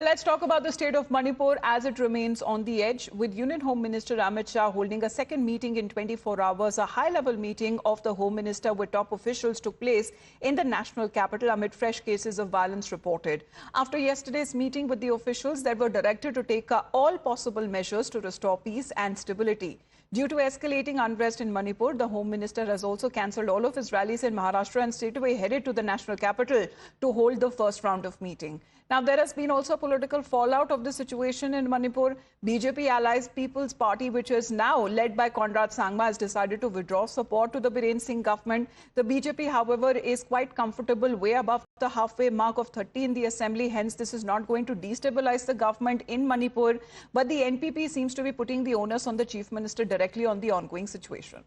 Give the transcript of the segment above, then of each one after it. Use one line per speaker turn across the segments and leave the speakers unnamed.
Let's talk about the state of Manipur as it remains on the edge. With Union Home Minister Amit Shah holding a second meeting in 24 hours, a high-level meeting of the Home Minister with top officials took place in the national capital amid fresh cases of violence reported. After yesterday's meeting with the officials that were directed to take all possible measures to restore peace and stability. Due to escalating unrest in Manipur, the Home Minister has also cancelled all of his rallies in Maharashtra and straightaway headed to the national capital to hold the first round of meeting. Now, there has been also political fallout of the situation in Manipur. BJP Allies People's Party, which is now led by Conrad Sangma, has decided to withdraw support to the Biren Singh government. The BJP, however, is quite comfortable, way above the halfway mark of 30 in the assembly. Hence, this is not going to destabilize the government in Manipur. But the NPP seems to be putting the onus on the Chief Minister directly on the ongoing situation.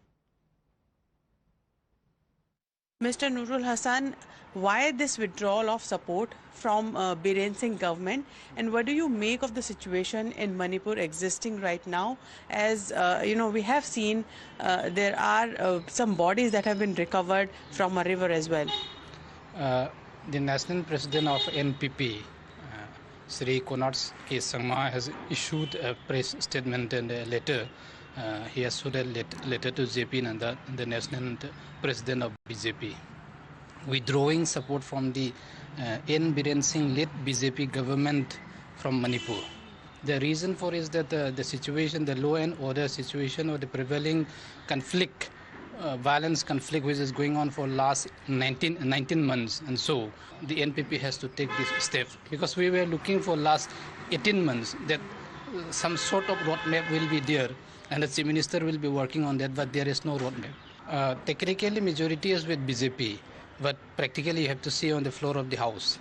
Mr. Nurul Hassan, why this withdrawal of support from Biren Singh government, and what do you make of the situation in Manipur existing right now? As we have seen there are some bodies that have been recovered from a river as well.
The national president of NPP, Sri Conrad K. Sangma, has issued a press statement and a letter. He has issued a letter to JP Nanda, the national president of BJP, withdrawing support from the N. Biren Singh-led BJP government from Manipur. The reason for is that the situation, the law and order situation, or the prevailing conflict, violence conflict which is going on for last 19 months, and so the NPP has to take this step, because we were looking for last 18 months that some sort of roadmap will be there and the Chief Minister will be working on that, but there is no roadmap. Technically majority is with BJP, but practically you have to see on the floor of the house,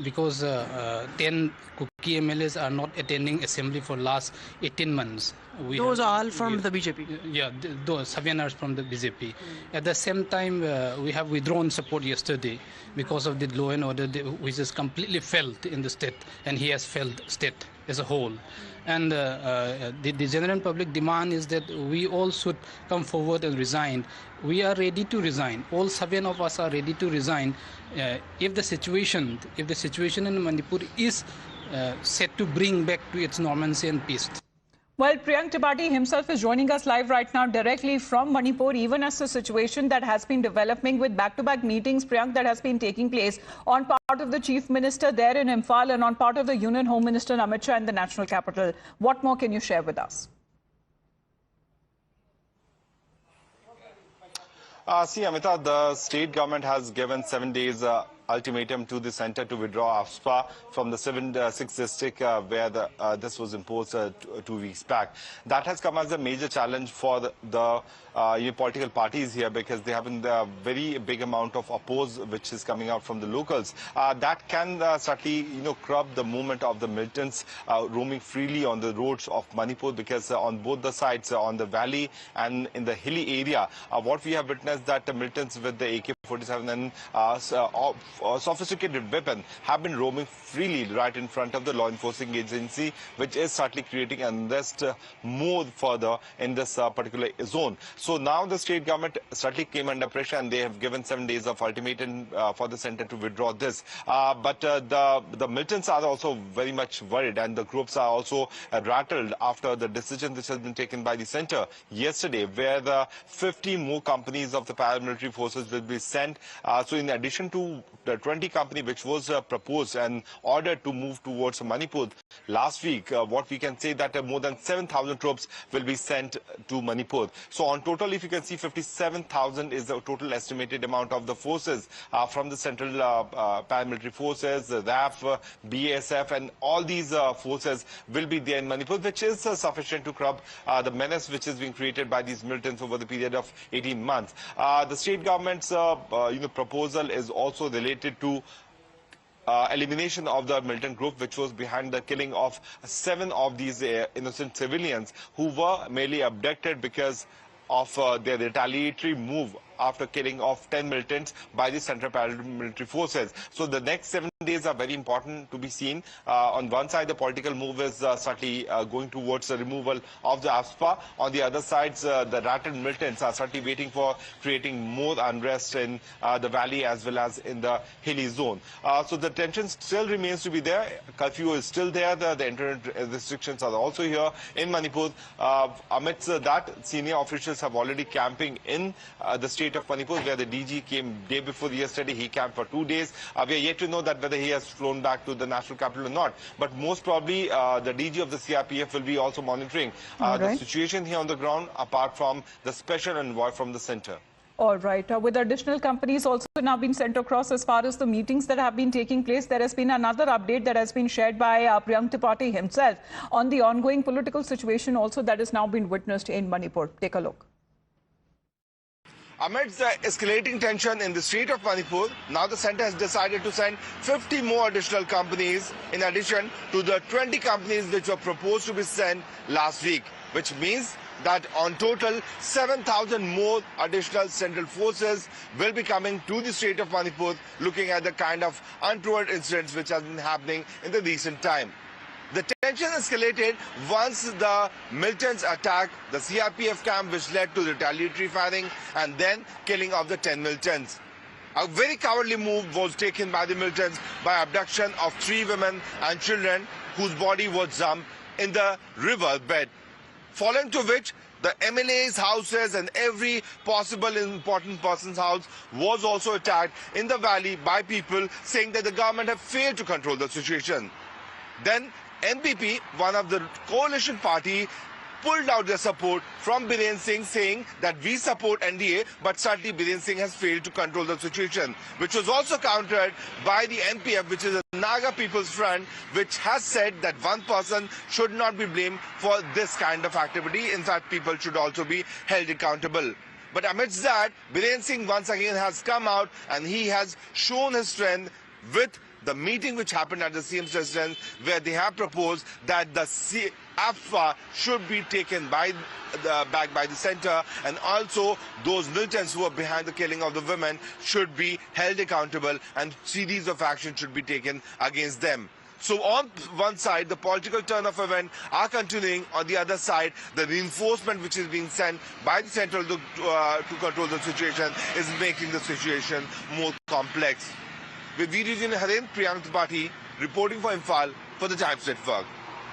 because 10 Kuki MLAs are not attending assembly for last 18 months.
Those are all from the BJP?
Yeah, those 7 are from the BJP. At the same time, we have withdrawn support yesterday because of the law and order which is completely failed in the state, and he has failed state as a whole. And the general public demand is that we all should come forward and resign. We are ready to resign. All 7 of us are ready to resign if the situation in Manipur is set to bring back to its normalcy and peace.
Well, Priyank Tripathi himself is joining us live right now directly from Manipur, even as the situation that has been developing with back-to-back meetings, Priyank, that has been taking place on part of the Chief Minister there in Imphal and on part of the Union Home Minister Amit Shah in the national capital. What more can you share with us?
See, Amita, the state government has given 7 days ultimatum to the centre to withdraw AFSPA from the 6th district where this was imposed 2 weeks back. That has come as a major challenge for the political parties here, because they have a very big amount of oppose which is coming out from the locals. That can certainly curb the movement of the militants roaming freely on the roads of Manipur, because on both the sides, on the valley and in the hilly area, what we have witnessed that the militants with the AK-47 and sophisticated weapon have been roaming freely right in front of the law enforcing agency, which is certainly creating unrest more further in this particular zone. So now the state government certainly came under pressure, and they have given 7 days of ultimatum for the centre to withdraw this. But the militants are also very much worried, and the groups are also rattled after the decision which has been taken by the centre yesterday, where the 50 more companies of the paramilitary forces will be sent. So in addition to the 20 company which was proposed and ordered to move towards Manipur last week, what we can say that more than 7,000 troops will be sent to Manipur. So on total, if you can see, 57,000 is the total estimated amount of the forces from the central paramilitary forces, the RAF, BASF, and all these forces will be there in Manipur, which is sufficient to curb the menace which is being created by these militants over the period of 18 months. The state government's proposal is also related to elimination of the militant group which was behind the killing of 7 of these innocent civilians who were merely abducted because of their retaliatory move after killing of 10 militants by the Central Paramilitary Forces. So the next 7 days are very important to be seen. On one side, the political move is certainly going towards the removal of the AFSPA. On the other side, the rattled militants are certainly waiting for creating more unrest in the valley as well as in the hilly zone. So the tension still remains to be there. Curfew is still there. The internet restrictions are also here in Manipur. Amidst that, senior officials have already camping in the state of Manipur, where the DG came day before yesterday. He camped for 2 days. We are yet to know that whether he has flown back to the national capital or not. But most probably, the DG of the CRPF will be also monitoring the situation here on the ground, apart from the special envoy from the center.
All right. With additional companies also now being sent across as far as the meetings that have been taking place, there has been another update that has been shared by Priyank Tripathi himself on the ongoing political situation also that has now been witnessed in Manipur. Take a look.
Amidst the escalating tension in the state of Manipur, now the centre has decided to send 50 more additional companies in addition to the 20 companies which were proposed to be sent last week, which means that on total 7,000 more additional central forces will be coming to the state of Manipur, looking at the kind of untoward incidents which have been happening in the recent time. The tension escalated once the militants attacked the CRPF camp, which led to retaliatory firing and then killing of the 10 militants. A very cowardly move was taken by the militants by abduction of 3 women and children whose body was dumped in the river bed. Following to which, the MLA's houses and every possible important person's house was also attacked in the valley by people saying that the government have failed to control the situation. Then NPP, one of the coalition party, pulled out their support from Biren Singh, saying that we support NDA, but sadly Biren Singh has failed to control the situation, which was also countered by the NPF, which is a Naga People's Front, which has said that one person should not be blamed for this kind of activity. In fact, people should also be held accountable. But amidst that, Biren Singh once again has come out and he has shown his strength with the meeting which happened at the CM's residence, where they have proposed that the AFSPA should be taken back by the centre, and also those militants who are behind the killing of the women should be held accountable and series of action should be taken against them. So on one side, the political turn of event are continuing. On the other side, the reinforcement which is being sent by the central to control the situation is making the situation more complex. With video journalist Haren, Priyank Tripathi reporting for Imphal for the Times Network.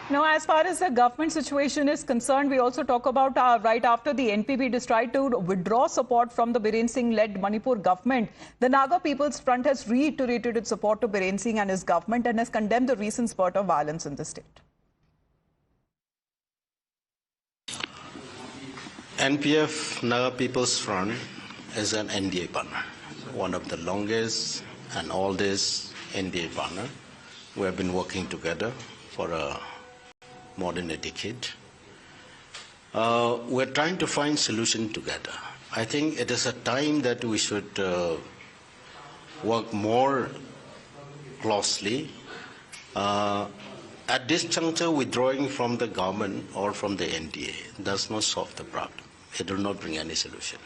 Now, as far as the government situation is concerned, we also talk about right after the NPP decided to withdraw support from the Biren Singh-led Manipur government, the Naga People's Front has reiterated its support to Biren Singh and his government and has condemned the recent spurt of violence in the state.
NPF, Naga People's Front, is an NDA partner, one of the longest and oldest NDA partner. We have been working together for more than a decade. We're trying to find solution together. I think it is a time that we should work more closely. At this juncture, withdrawing from the government or from the NDA does not solve the problem. It will not bring any solution.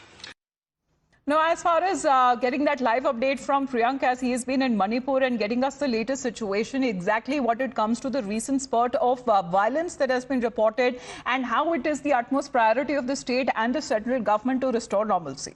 Now, as far as getting that live update from Priyank, as he has been in Manipur and getting us the latest situation, exactly what it comes to the recent spurt of violence that has been reported and how it is the utmost priority of the state and the central government to restore normalcy.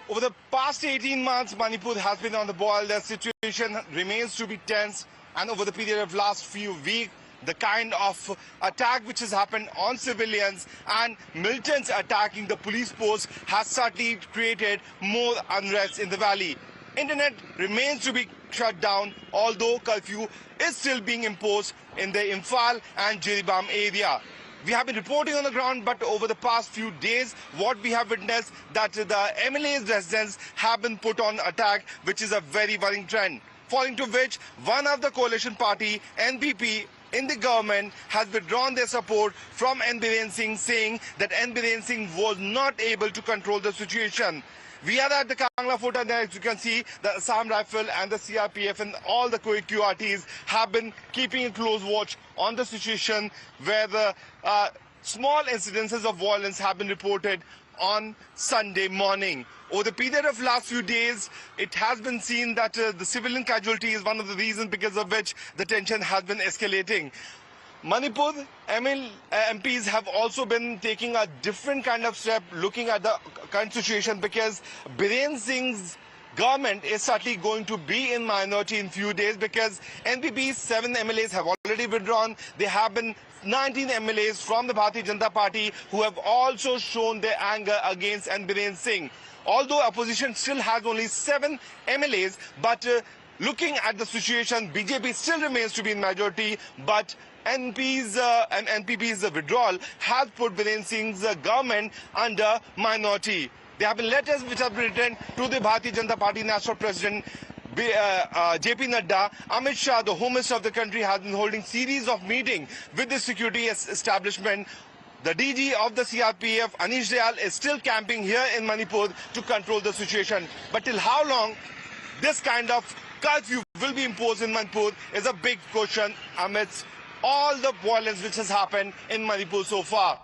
Over the past 18 months, Manipur has been on the boil. The situation remains to be tense, and over the period of last few weeks, the kind of attack which has happened on civilians and militants attacking the police post has certainly created more unrest in the valley. Internet remains to be shut down, although curfew is still being imposed in the Imphal and Jiribam area. We have been reporting on the ground, but over the past few days, what we have witnessed that the MLA's residents have been put on attack, which is a very worrying trend. Following to which, one of the coalition party, NPP, in the government has withdrawn their support from N. Biren Singh, saying that N. Biren Singh was not able to control the situation. We are at the Kangla Fort, and as you can see, the Assam Rifle and the CRPF and all the QRTs have been keeping a close watch on the situation, where the small incidences of violence have been reported on Sunday morning. Over the period of last few days, it has been seen that the civilian casualty is one of the reasons because of which the tension has been escalating. Manipur MPs have also been taking a different kind of step looking at the current situation, because Biren Singh's government is certainly going to be in minority in few days, because NPP's 7 MLAs have already withdrawn. There have been 19 MLAs from the Bharatiya Janata Party who have also shown their anger against Biren Singh. Although opposition still has only 7 MLAs, but looking at the situation, BJP still remains to be in majority, but NPP's withdrawal has put Biren Singh's government under minority. There have been letters which have been written to the Bharatiya Janata Party National President JP Nadda. Amit Shah, the Home Minister of the country, has been holding series of meetings with the security establishment. The DG of the CRPF, Anish Dayal, is still camping here in Manipur to control the situation. But till how long this kind of curfew will be imposed in Manipur is a big question amidst all the violence which has happened in Manipur so far.